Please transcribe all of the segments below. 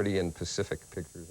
pretty in Pacific pictures.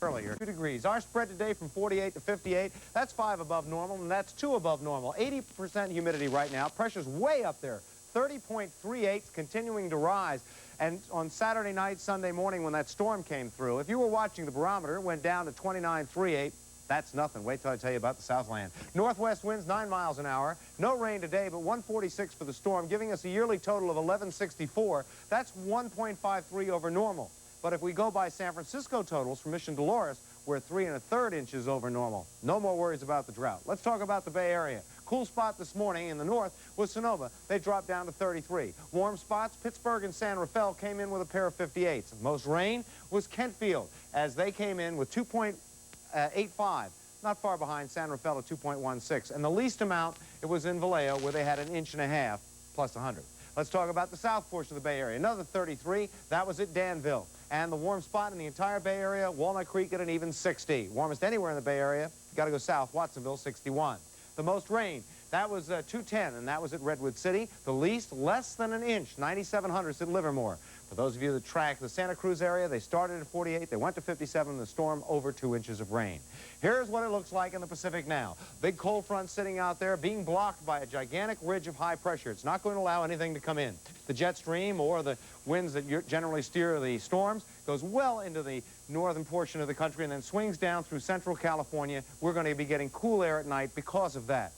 Earlier, 2 degrees. Our spread today from 48 to 58, that's 5 above normal, and that's 2 above normal. 80% humidity right now. Pressure's way up there. 30.38, continuing to rise. And on Saturday night, Sunday morning, when that storm came through, if you were watching the barometer, it went down to 29.38. That's nothing. Wait till I tell you about the Southland. Northwest winds 9 miles an hour. No rain today, but 146 for the storm, giving us a yearly total of 1164. That's 1.53 over normal. But if we go by San Francisco totals from Mission Dolores, we're 3 1/3 inches over normal. No more worries about the drought. Let's talk about the Bay Area. Cool spot this morning in the north was Sonoma. They dropped down to 33. Warm spots, Pittsburgh and San Rafael came in with a pair of 58s. Most rain was Kentfield, as they came in with 2.85. Not far behind San Rafael at 2.16. And the least amount, it was in Vallejo, where they had 1.5 inches plus 100. Let's talk about the south portion of the Bay Area. Another 33. That was at Danville. And the warm spot in the entire Bay Area, Walnut Creek at an even 60. Warmest anywhere in the Bay Area, you got to go south, Watsonville, 61. The most rain, that was 210, and that was at Redwood City. The least, less than 1 inch, 9,700 at Livermore. For those of you that track the Santa Cruz area, they started at 48, they went to 57, the storm over 2 inches of rain. Here's what it looks like in the Pacific now. Big cold front sitting out there, being blocked by a gigantic ridge of high pressure. It's not going to allow anything to come in. The jet stream, or the winds that generally steer the storms, goes well into the northern portion of the country and then swings down through central California. We're going to be getting cool air at night because of that.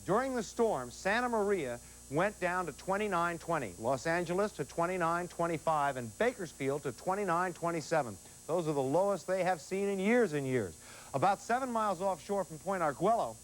During the storm, Santa Maria went down to 29.20, Los Angeles to 29.25, and Bakersfield to 29.27. Those are the lowest they have seen in years and years. About 7 miles offshore from Point Arguello,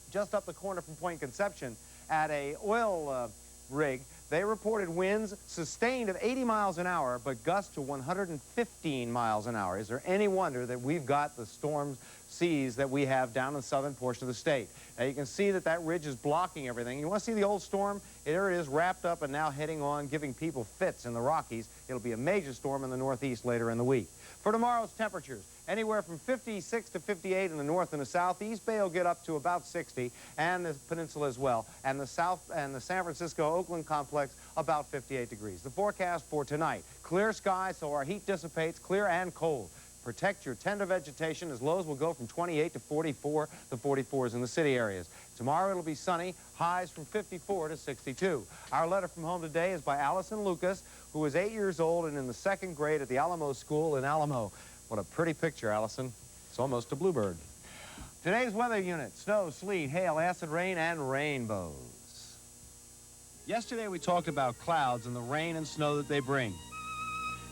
just up the corner from Point Conception, at a oil rig, they reported winds sustained at 80 miles an hour, but gusts to 115 miles an hour. Is there any wonder that we've got the storm seas that we have down in the southern portion of the state? Now, you can see that that ridge is blocking everything. You want to see the old storm? There it is, wrapped up and now heading on, giving people fits in the Rockies. It'll be a major storm in the northeast later in the week. For tomorrow's temperatures, anywhere from 56 to 58 in the north and the south. East Bay will get up to about 60, and the peninsula as well. And the south and the San Francisco-Oakland complex, about 58 degrees. The forecast for tonight, clear skies, so our heat dissipates, clear and cold. Protect your tender vegetation, as lows will go from 28 to 44, the 44s in the city areas. Tomorrow it'll be sunny, highs from 54 to 62. Our letter from home today is by Allison Lucas, who is 8 years old and in the 2nd grade at the Alamo School in Alamo. What a pretty picture, Allison. It's almost a bluebird. Today's weather unit: snow, sleet, hail, acid rain, and rainbows. Yesterday we talked about clouds and the rain and snow that they bring.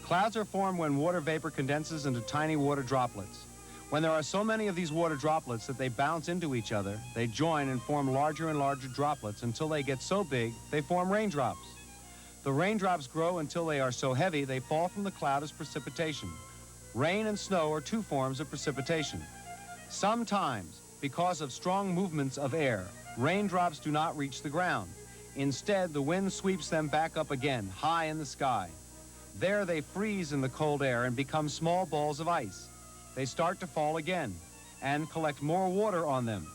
Clouds are formed when water vapor condenses into tiny water droplets. When there are so many of these water droplets that they bounce into each other, they join and form larger and larger droplets until they get so big they form raindrops. The raindrops grow until they are so heavy they fall from the cloud as precipitation. Rain and snow are 2 forms of precipitation. Sometimes, because of strong movements of air, raindrops do not reach the ground. Instead, the wind sweeps them back up again, high in the sky. There they freeze in the cold air and become small balls of ice. They start to fall again and collect more water on them.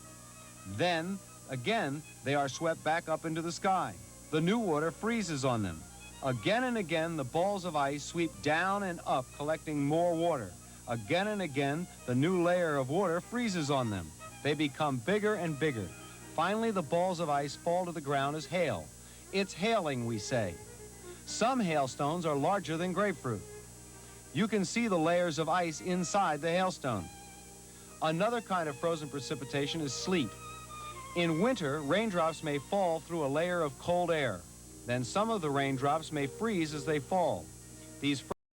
Then, again, they are swept back up into the sky. The new water freezes on them. Again and again, the balls of ice sweep down and up, collecting more water. Again and again, the new layer of water freezes on them. They become bigger and bigger. Finally, the balls of ice fall to the ground as hail. It's hailing, we say. Some hailstones are larger than grapefruit. You can see the layers of ice inside the hailstone. Another kind of frozen precipitation is sleet. In winter, raindrops may fall through a layer of cold air. Then some of the raindrops may freeze as they fall. These